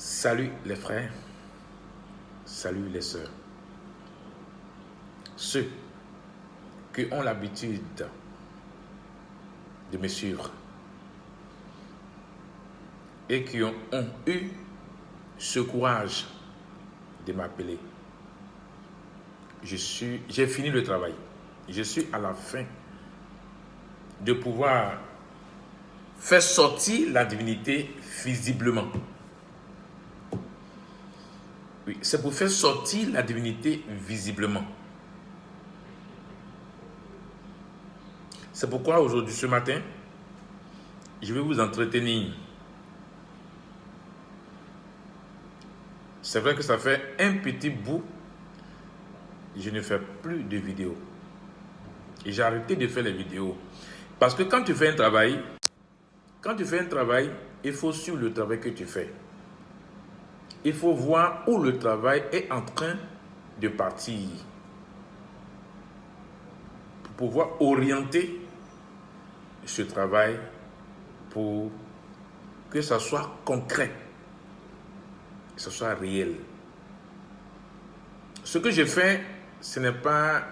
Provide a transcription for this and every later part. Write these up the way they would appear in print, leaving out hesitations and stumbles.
Salut les frères, salut les sœurs. Ceux qui ont l'habitude de me suivre et qui ont eu ce courage de m'appeler. J'ai fini le travail. Je suis à la fin de pouvoir faire sortir la divinité visiblement. Oui, c'est pour faire sortir la divinité visiblement. C'est pourquoi aujourd'hui, ce matin, je vais vous entretenir. C'est vrai que ça fait un petit bout, je ne fais plus de vidéos. Et j'ai arrêté de faire les vidéos. Parce que quand tu fais un travail, il faut suivre le travail que tu fais. Il faut voir où le travail est en train de partir. Pour pouvoir orienter ce travail pour que ça soit concret, que ça soit réel. Ce que je fais, ce n'est pas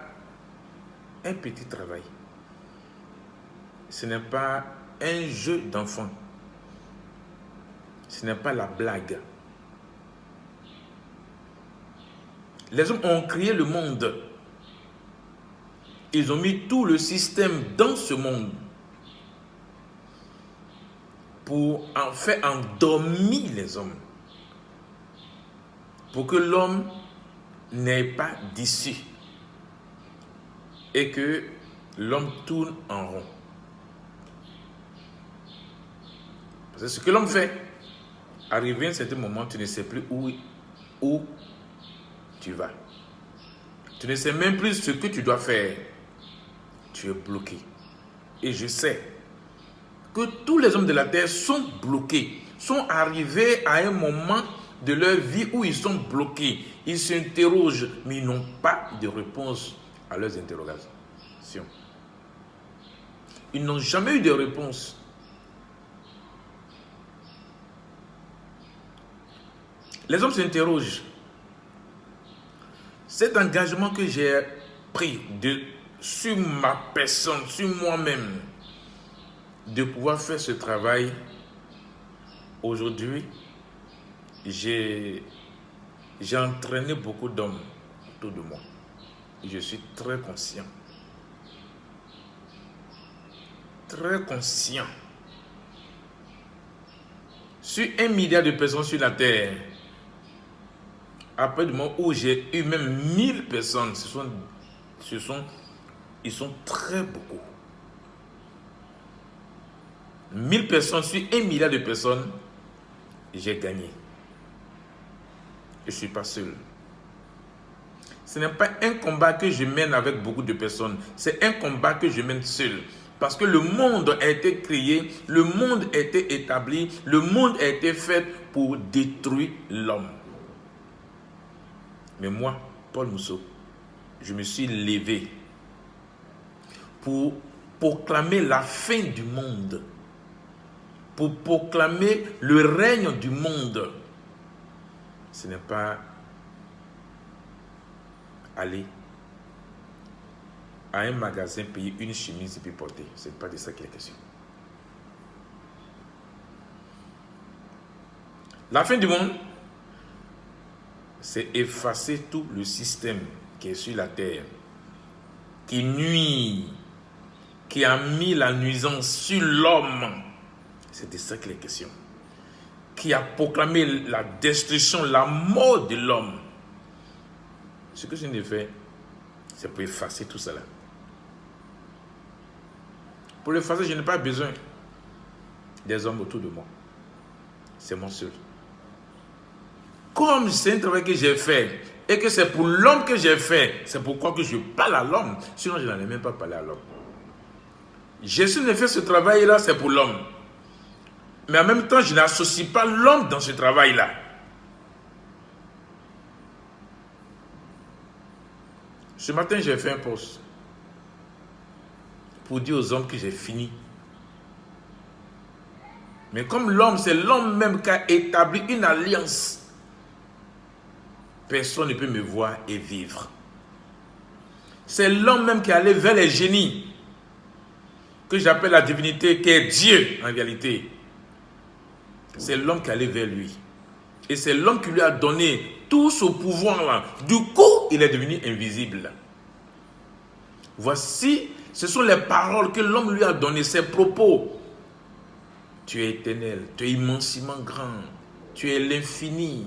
un petit travail. Ce n'est pas un jeu d'enfant. Ce n'est pas la blague. Les hommes ont créé le monde. Ils ont mis tout le système dans ce monde pour en faire endormir les hommes. Pour que l'homme n'ait pas d'issue. Et que l'homme tourne en rond. Parce que ce que l'homme fait, arrivé à un certain moment, tu ne sais plus où tu vas. Tu ne sais même plus ce que tu dois faire. Tu es bloqué. Et je sais que tous les hommes de la terre sont bloqués, sont arrivés à un moment de leur vie où ils sont bloqués. Ils s'interrogent, mais ils n'ont pas de réponse à leurs interrogations. Ils n'ont jamais eu de réponse. Les hommes s'interrogent. Cet engagement que j'ai pris sur ma personne, sur moi-même, de pouvoir faire ce travail, aujourd'hui, j'ai entraîné beaucoup d'hommes autour de moi. Et je suis très conscient. Très conscient. Sur 1 milliard de personnes sur la terre, après le moment où j'ai eu même 1000 personnes, ils sont très beaucoup. 1000 personnes sur 1 milliard de personnes, j'ai gagné. Je ne suis pas seul. Ce n'est pas un combat que je mène avec beaucoup de personnes. C'est un combat que je mène seul. Parce que le monde a été créé, le monde a été établi, le monde a été fait pour détruire l'homme. Mais moi, Paul Mousseau, je me suis levé pour proclamer la fin du monde, pour proclamer le règne du monde. Ce n'est pas aller à un magasin, payer une chemise et puis porter. Ce n'est pas de ça qu'il est question. La fin du monde, c'est effacer tout le système qui est sur la terre, qui nuit, qui a mis la nuisance sur l'homme. C'est de ça qu'il est question. Qui a proclamé la destruction, la mort de l'homme. Ce que je viens de faire, c'est pour effacer tout cela. Pour l'effacer, je n'ai pas besoin des hommes autour de moi. C'est moi seul. Comme c'est un travail que j'ai fait et que c'est pour l'homme que j'ai fait, c'est pourquoi que je parle à l'homme. Sinon, je n'en ai même pas parlé à l'homme. Jésus ne fait ce travail-là, c'est pour l'homme. Mais en même temps, je n'associe pas l'homme dans ce travail-là. Ce matin, j'ai fait un post pour dire aux hommes que j'ai fini. Mais comme l'homme, c'est l'homme même qui a établi une alliance, personne ne peut me voir et vivre. C'est l'homme même qui est allé vers les génies, que j'appelle la divinité, qui est Dieu en réalité. C'est l'homme qui est allé vers lui. Et c'est l'homme qui lui a donné tout ce pouvoir-là. Du coup, il est devenu invisible. Voici, ce sont les paroles que l'homme lui a données, ses propos. Tu es éternel, tu es immensément grand, tu es l'infini.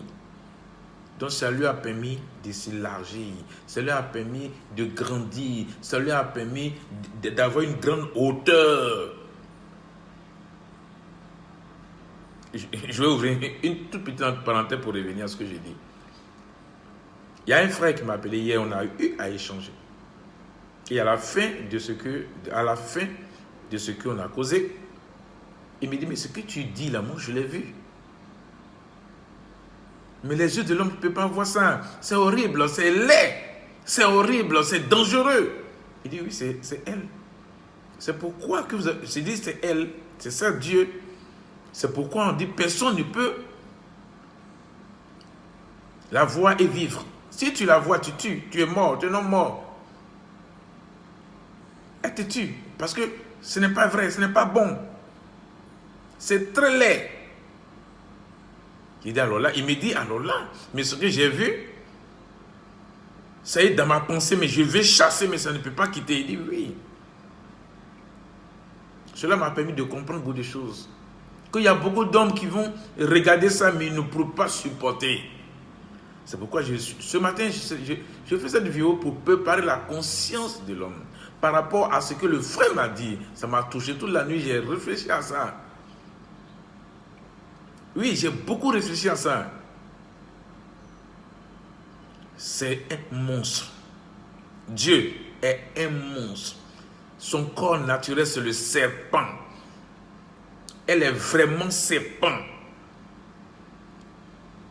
Donc ça lui a permis de s'élargir, ça lui a permis de grandir, ça lui a permis d'avoir une grande hauteur. Je vais ouvrir une toute petite parenthèse pour revenir à ce que j'ai dit. Il y a un frère qui m'a appelé hier, on a eu à échanger. Et à la fin de ce qu'on a causé, il me dit, mais ce que tu dis là, moi je l'ai vu. Mais les yeux de l'homme ne peuvent pas voir ça. C'est horrible, c'est laid. C'est horrible, c'est dangereux. Il dit, oui, c'est elle. C'est pourquoi que vous avez... Je dis, c'est elle. C'est ça, Dieu. C'est pourquoi on dit, personne ne peut la voir et vivre. Si tu la vois, tu tues. Tu es mort, tu es non mort. Elle te tue. Parce que ce n'est pas vrai, ce n'est pas bon. C'est très laid. Il dit alors là, il me dit alors là, mais ce que j'ai vu, ça est dans ma pensée, mais je vais chasser, mais ça ne peut pas quitter. Il dit oui. Cela m'a permis de comprendre beaucoup de choses. Qu'il y a beaucoup d'hommes qui vont regarder ça, mais ils ne pourront pas supporter. C'est pourquoi ce matin, je fais cette vidéo pour préparer la conscience de l'homme. Par rapport à ce que le frère m'a dit, ça m'a touché toute la nuit, j'ai réfléchi à ça. Oui, j'ai beaucoup réfléchi à ça. C'est un monstre. Dieu est un monstre. Son corps naturel, c'est le serpent. Elle est vraiment serpent.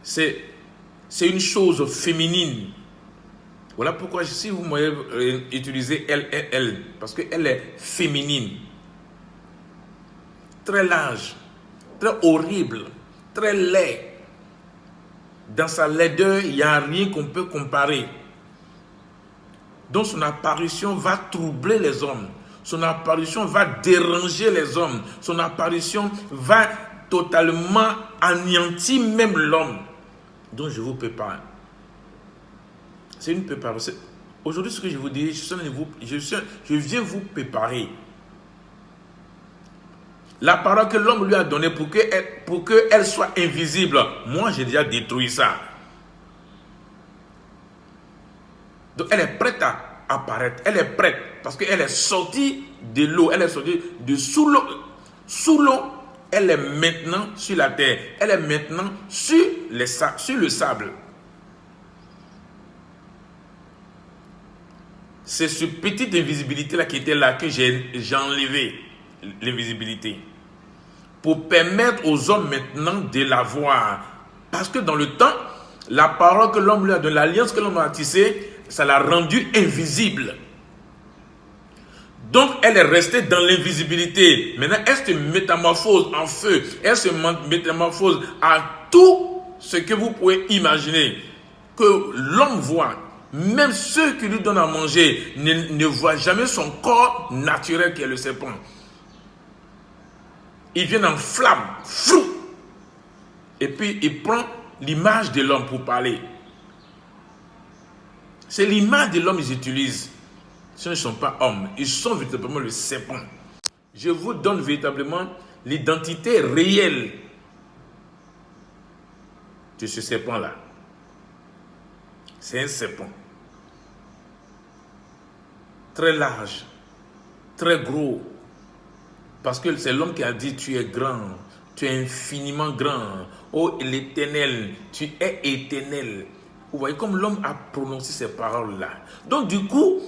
C'est une chose féminine. Voilà pourquoi si vous m'avez utilisé elle, parce qu'elle est féminine. Très large, très horrible, très laid. Dans sa laideur, il n'y a rien qu'on peut comparer. Donc son apparition va troubler les hommes. Son apparition va déranger les hommes. Son apparition va totalement anéantir même l'homme. Donc je vous prépare. C'est une préparation. Aujourd'hui, ce que je vous dis, je viens vous préparer. La parole que l'homme lui a donnée pour qu'elle soit invisible. Moi, j'ai déjà détruit ça. Donc, elle est prête à apparaître. Elle est prête parce qu'elle est sortie de l'eau. Elle est sortie de sous l'eau. Sous l'eau, elle est maintenant sur la terre. Elle est maintenant sur le sable. C'est cette petite invisibilité-là qui était là que j'ai enlevé. L'invisibilité. Pour permettre aux hommes maintenant de la voir. Parce que dans le temps, la parole que l'homme lui a donnée, l'alliance que l'homme a tissée, ça l'a rendue invisible. Donc, elle est restée dans l'invisibilité. Maintenant, elle se métamorphose en feu. Elle se métamorphose à tout ce que vous pouvez imaginer. Que l'homme voit. Même ceux qui lui donnent à manger ne voient jamais son corps naturel qui est le serpent. Il vient en flamme. Frou. Et puis, il prend l'image de l'homme pour parler. C'est l'image de l'homme qu'ils utilisent. Ce ne sont pas hommes. Ils sont véritablement le serpent. Je vous donne véritablement l'identité réelle de ce serpent-là. C'est un serpent. Très large. Très gros. Parce que c'est l'homme qui a dit, tu es grand. Tu es infiniment grand. Oh, l'Éternel, tu es éternel. Vous voyez comme l'homme a prononcé ces paroles-là. Donc du coup,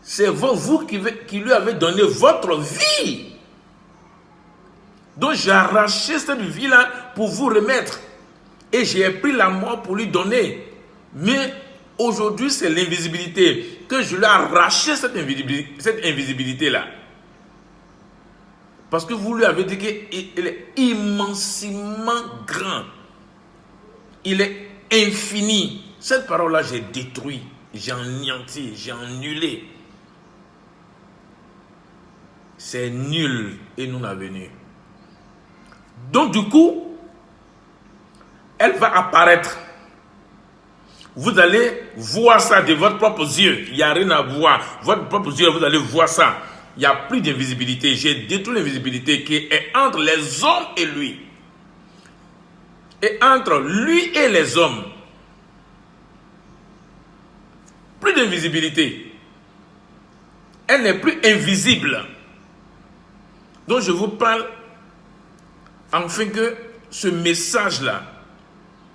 c'est vous qui lui avez donné votre vie. Donc j'ai arraché cette vie-là pour vous remettre. Et j'ai pris la mort pour lui donner. Mais aujourd'hui, c'est l'invisibilité. Que je lui ai arraché cette invisibilité-là. Parce que vous lui avez dit qu'il est immensément grand. Il est infini. Cette parole-là, j'ai détruit, j'ai anéanti, j'ai annulé. C'est nul et non avenu. Donc du coup, elle va apparaître. Vous allez voir ça de votre propre yeux. Il n'y a rien à voir. Votre propre yeux, vous allez voir ça. Il n'y a plus d'invisibilité. J'ai détruit l'invisibilité qui est entre les hommes et lui. Et entre lui et les hommes. Plus d'invisibilité. Elle n'est plus invisible. Donc je vous parle afin que ce message-là,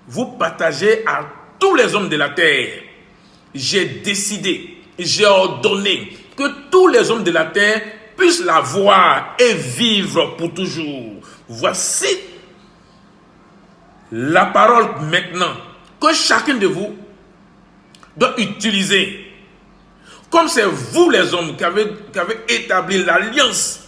vous partagez à tous les hommes de la terre. J'ai décidé, j'ai ordonné que tous les hommes de la terre puissent la voir et vivre pour toujours. Voici la parole maintenant que chacun de vous doit utiliser. Comme c'est vous les hommes qui avez établi l'alliance.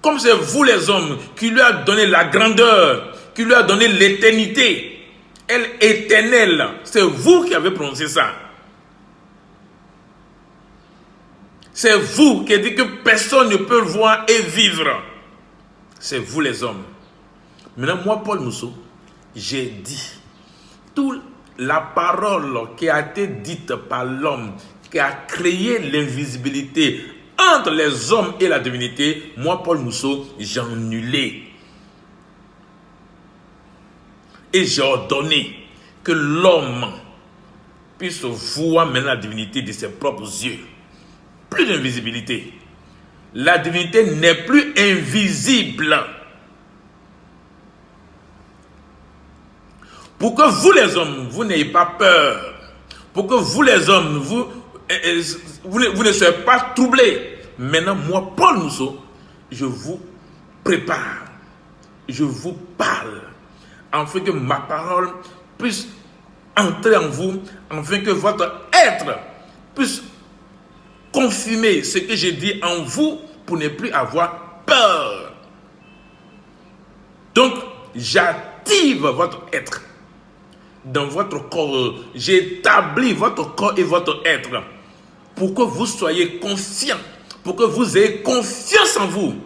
Comme c'est vous les hommes qui lui a donné la grandeur, qui lui a donné l'éternité. Elle éternelle. C'est vous qui avez prononcé ça. C'est vous qui avez dit que personne ne peut voir et vivre. C'est vous les hommes. Maintenant, moi, Paul Mousseau, j'ai dit, toute la parole qui a été dite par l'homme, qui a créé l'invisibilité entre les hommes et la divinité, moi, Paul Mousseau, j'ai annulé. Et j'ai ordonné que l'homme puisse voir maintenant la divinité de ses propres yeux. Plus d'invisibilité. La divinité n'est plus invisible. Pour que vous les hommes, vous n'ayez pas peur. Pour que vous les hommes, vous ne soyez pas troublés. Maintenant, moi, Paul Mousseau, je vous prépare. Je vous parle. Afin que ma parole puisse entrer en vous. Afin que votre être puisse confirmer ce que j'ai dit en vous pour ne plus avoir peur. Donc, j'active votre être dans votre corps. J'établis votre corps et votre être pour que vous soyez confiants, pour que vous ayez confiance en vous,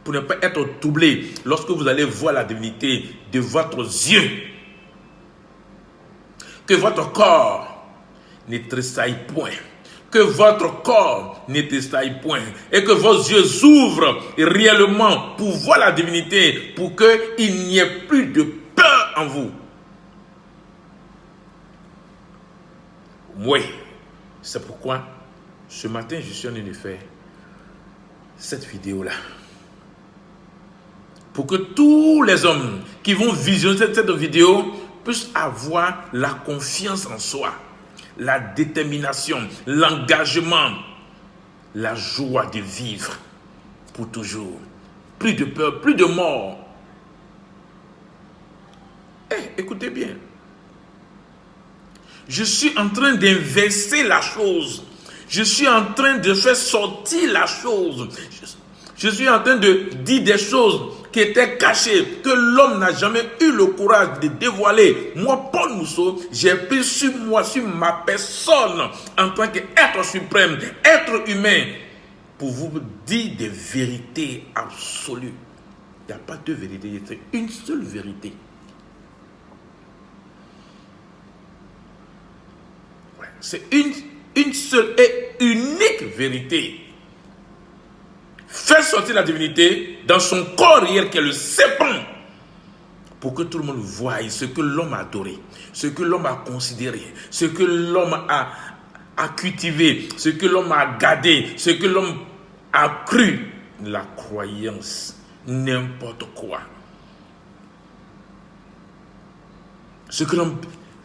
pour ne pas être troublé lorsque vous allez voir la divinité de votre yeux. Que votre corps ne tressaille point. Que votre corps ne tressaille point. Et que vos yeux s'ouvrent réellement pour voir la divinité, pour qu'il n'y ait plus de peur en vous. Oui, c'est pourquoi ce matin je suis en train de faire cette vidéo-là. Pour que tous les hommes qui vont visionner cette vidéo puissent avoir la confiance en soi, la détermination, l'engagement, la joie de vivre pour toujours. Plus de peur, plus de mort. Écoutez bien. Je suis en train d'inverser la chose. Je suis en train de faire sortir la chose. Je suis en train de dire des choses qui étaient cachées, que l'homme n'a jamais eu le courage de dévoiler. Moi, Paul Mousseau, j'ai pris sur moi, sur ma personne, en tant qu'être suprême, être humain, pour vous dire des vérités absolues. Il n'y a pas deux vérités, il y a une seule vérité. C'est une seule et unique vérité. Faire sortir la divinité dans son corps réel qui est le serpent, pour que tout le monde voie ce que l'homme a adoré, ce que l'homme a considéré, ce que l'homme a cultivé, ce que l'homme a gardé, ce que l'homme a cru. La croyance, n'importe quoi. Ce que l'homme,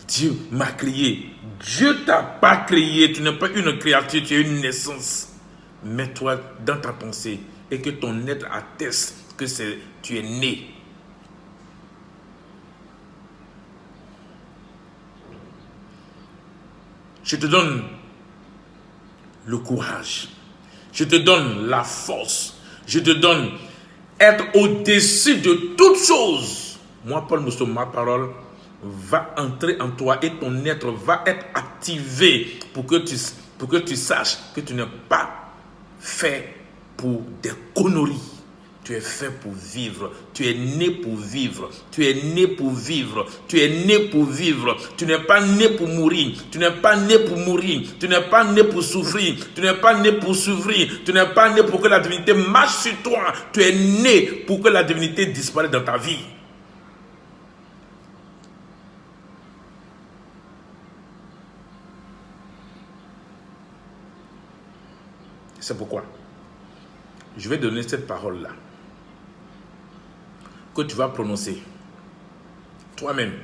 Dieu m'a créé. Dieu t'a pas créé, tu n'es pas une créature, tu es une naissance. Mets-toi dans ta pensée et que ton être atteste que tu es né. Je te donne le courage, je te donne la force, Je te donne être au-dessus de toutes choses. Moi, Paul Mousseau, ma parole va entrer en toi et ton être va être activé pour que tu saches que tu n'es pas fait pour des conneries. Tu es fait pour vivre. Tu es né pour vivre. Tu es né pour vivre. Tu es né pour vivre. Tu n'es pas né pour mourir. Tu n'es pas né pour mourir. Tu n'es pas né pour souffrir. Tu n'es pas né pour souffrir. Tu n'es pas né pour que la divinité marche sur toi. Tu es né pour que la divinité disparaisse dans ta vie. C'est pourquoi je vais donner cette parole-là que tu vas prononcer toi-même.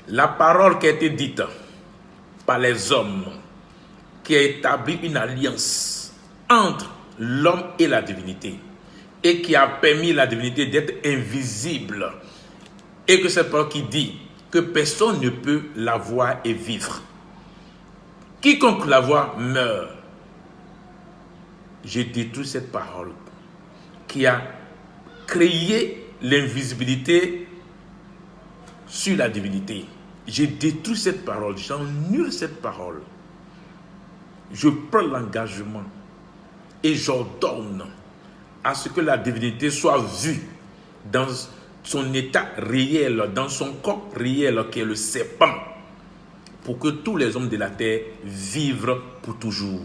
La parole qui a été dite par les hommes, qui a établi une alliance entre l'homme et la divinité et qui a permis à la divinité d'être invisible, et que cette parole qui dit que personne ne peut la voir et vivre. Quiconque la voit meurt. Je détruis cette parole qui a créé l'invisibilité sur la divinité. Je détruis cette parole, j'annule cette parole. Je prends l'engagement et j'ordonne à ce que la divinité soit vue dans son état réel, dans son corps réel qui est le serpent, pour que tous les hommes de la terre vivent pour toujours.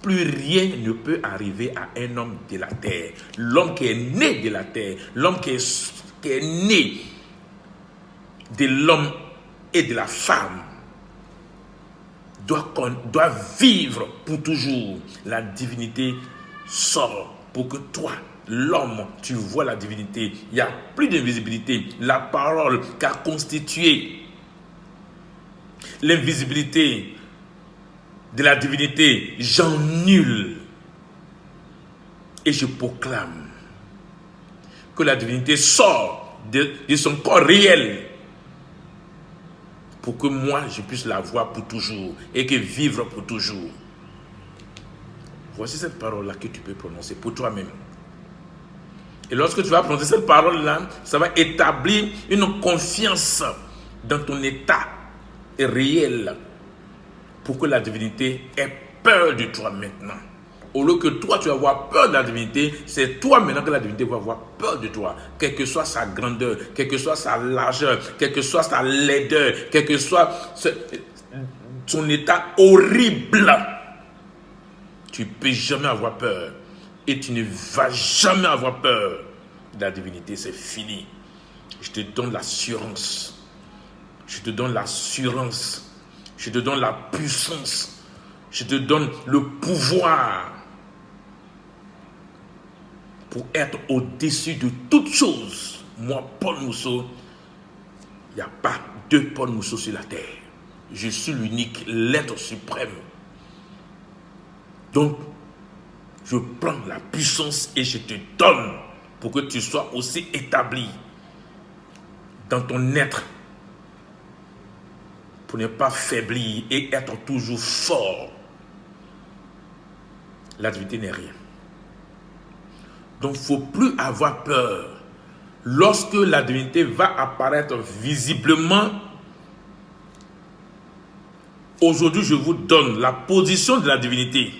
Plus rien ne peut arriver à un homme de la terre. L'homme qui est né de la terre, l'homme qui est né de l'homme et de la femme, doit vivre pour toujours. La divinité sort pour que toi, l'homme, tu vois la divinité. Il n'y a plus d'invisibilité. La parole qui a constitué l'invisibilité de la divinité, j'annule et je proclame que la divinité sort de son corps réel pour que moi je puisse la voir pour toujours et que vivre pour toujours. Voici cette parole-là que tu peux prononcer pour toi-même. Et lorsque tu vas prononcer cette parole-là, ça va établir une confiance dans ton état réel, pour que la divinité ait peur de toi maintenant. Au lieu que toi, tu vas avoir peur de la divinité, c'est toi maintenant que la divinité va avoir peur de toi. Quelle que soit sa grandeur, quelle que soit sa largeur, quelle que soit sa laideur, quel que soit son état horrible, tu ne peux jamais avoir peur. Et tu ne vas jamais avoir peur de la divinité. C'est fini. Je te donne l'assurance. Je te donne l'assurance. Je te donne la puissance. Je te donne le pouvoir pour être au-dessus de toutes choses. Moi, Paul Mousseau, il n'y a pas deux Paul Mousseau sur la terre. Je suis l'unique, l'être suprême. Donc, je prends la puissance et je te donne pour que tu sois aussi établi dans ton être, pour ne pas faiblir et être toujours fort. La divinité n'est rien. Donc, il ne faut plus avoir peur. Lorsque la divinité va apparaître visiblement, aujourd'hui, je vous donne la position de la divinité.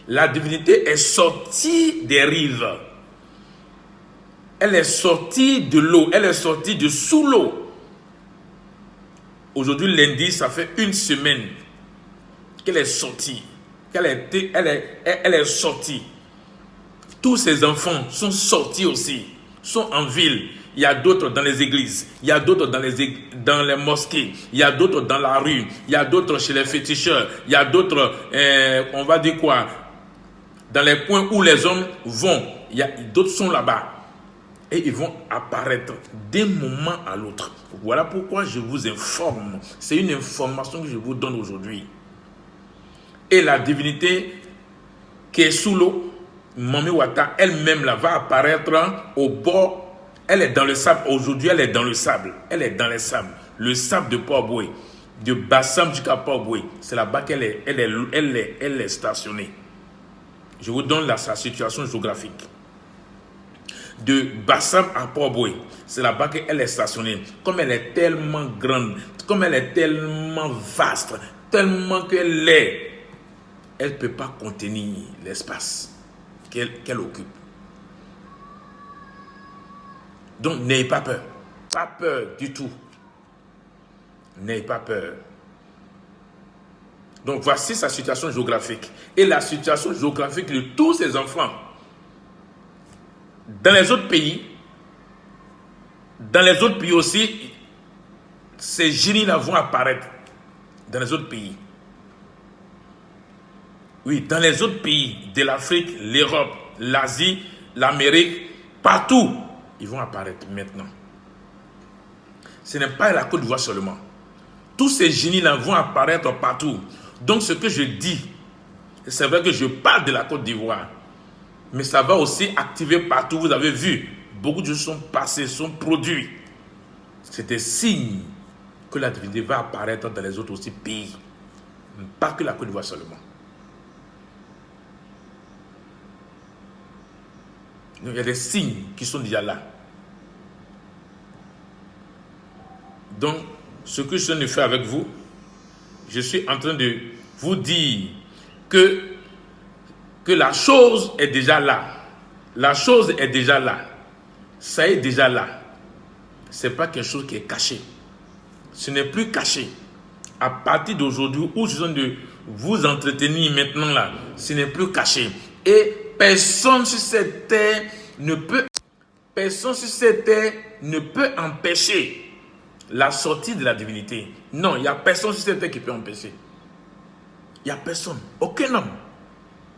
La divinité est sortie des rives. Elle est sortie de l'eau. Elle est sortie de sous l'eau. Aujourd'hui, lundi, ça fait une semaine qu'elle est sortie. Elle est sortie. Tous ses enfants sont sortis aussi. Sont en ville. Il y a d'autres dans les églises. Il y a d'autres dans les mosquées. Il y a d'autres dans la rue. Il y a d'autres chez les féticheurs. Il y a d'autres, on va dire quoi, dans les coins où les hommes vont. D'autres sont là-bas. Et ils vont apparaître d'un moment à l'autre. Voilà pourquoi je vous informe. C'est une information que je vous donne aujourd'hui. Et la divinité qui est sous l'eau, Mami Wata, elle-même là, va apparaître au bord. Elle est dans le sable. Aujourd'hui, elle est dans le sable. Elle est dans les sables. Le sable de Port-Boué. De Bassam jusqu'à Port-Boué. C'est là-bas qu'elle est stationnée. Je vous donne sa situation géographique. De Bassam à Port-Boué, c'est là-bas qu'elle est stationnée. Comme elle est tellement grande, comme elle est tellement vaste, tellement qu'elle est, elle ne peut pas contenir l'espace qu'elle occupe. Donc, n'ayez pas peur. Pas peur du tout. N'ayez pas peur. Donc, voici sa situation géographique. Et la situation géographique de tous ses enfants. Dans les autres pays aussi, ces génies-là vont apparaître. Dans les autres pays. Oui, dans les autres pays de l'Afrique, l'Europe, l'Asie, l'Amérique, partout, ils vont apparaître maintenant. Ce n'est pas la Côte d'Ivoire seulement. Tous ces génies-là vont apparaître partout. Donc ce que je dis, c'est vrai que je parle de la Côte d'Ivoire, mais ça va aussi activer partout. Vous avez vu, beaucoup de choses sont passées, sont produits. C'est des signes que la divinité va apparaître dans les autres aussi pays. Pas que la Côte d'Ivoire seulement. Donc, il y a des signes qui sont déjà là. Donc, ce que je suis en train de faire avec vous, je suis en train de vous dire que la chose est déjà là. La chose est déjà là. Ça est déjà là. Ce n'est pas quelque chose qui est caché. Ce n'est plus caché. À partir d'aujourd'hui, où je suis en train de vous entretenir maintenant là, ce n'est plus caché. Et personne sur cette terre ne peut empêcher la sortie de la divinité. Non, il n'y a personne sur cette terre qui peut empêcher. Il n'y a personne. Aucun homme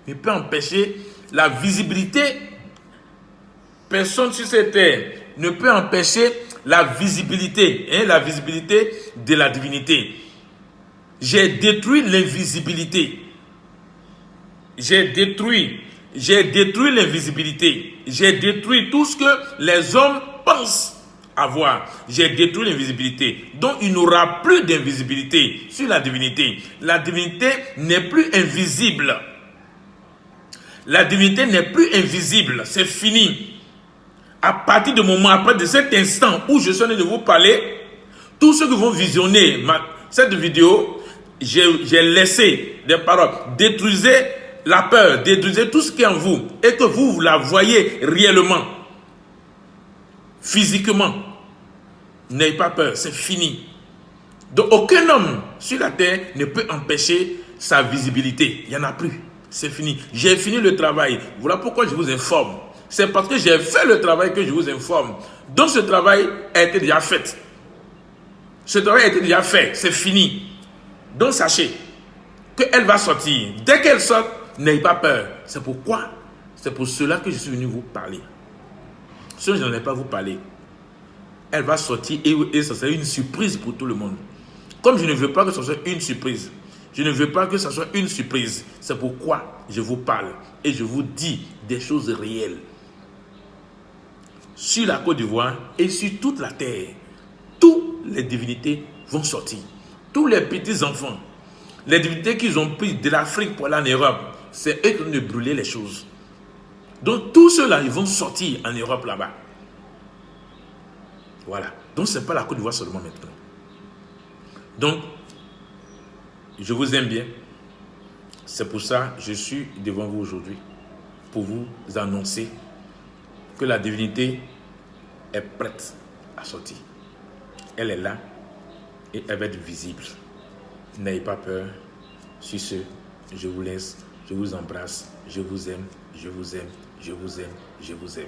ne peut empêcher la visibilité. Personne sur cette terre ne peut empêcher la visibilité. La visibilité de la divinité. J'ai détruit l'invisibilité. J'ai détruit l'invisibilité. J'ai détruit tout ce que les hommes pensent avoir. J'ai détruit l'invisibilité. Donc il n'y aura plus d'invisibilité sur la divinité. La divinité n'est plus invisible. La divinité n'est plus invisible. C'est fini. À partir du moment, après de cet instant où je suis en train de vous parler, tous ceux qui vont visionner cette vidéo, j'ai laissé des paroles. Détruisez la peur, détruisez tout ce qui est en vous et que vous la voyez réellement, physiquement. N'ayez pas peur, c'est fini. Donc aucun homme sur la terre ne peut empêcher sa visibilité. Il n'y en a plus. C'est fini. J'ai fini le travail. Voilà pourquoi je vous informe. C'est parce que j'ai fait le travail que je vous informe. Donc ce travail a été déjà fait. Ce travail a été déjà fait. C'est fini. Donc sachez qu'elle va sortir. Dès qu'elle sort, n'ayez pas peur. C'est pourquoi, c'est pour cela que je suis venu vous parler. Sinon, je n'en ai pas vous parler. Elle va sortir et ça sera une surprise pour tout le monde. Comme je ne veux pas que ce soit une surprise. Je ne veux pas que ce soit une surprise. C'est pourquoi je vous parle et je vous dis des choses réelles. Sur la Côte d'Ivoire et sur toute la terre, toutes les divinités vont sortir. Tous les petits enfants, les divinités qu'ils ont pris de l'Afrique pour aller en Europe, c'est eux qui ont brûlé les choses. Donc tous ceux-là, ils vont sortir en Europe là-bas. Voilà. Donc ce n'est pas la Côte d'Ivoire seulement maintenant. Donc, je vous aime bien. C'est pour ça que je suis devant vous aujourd'hui. Pour vous annoncer que la divinité est prête à sortir. Elle est là et elle va être visible. N'ayez pas peur. Sur ce, je vous laisse. Je vous embrasse. Je vous aime. Je vous aime. Je vous aime. Je vous aime.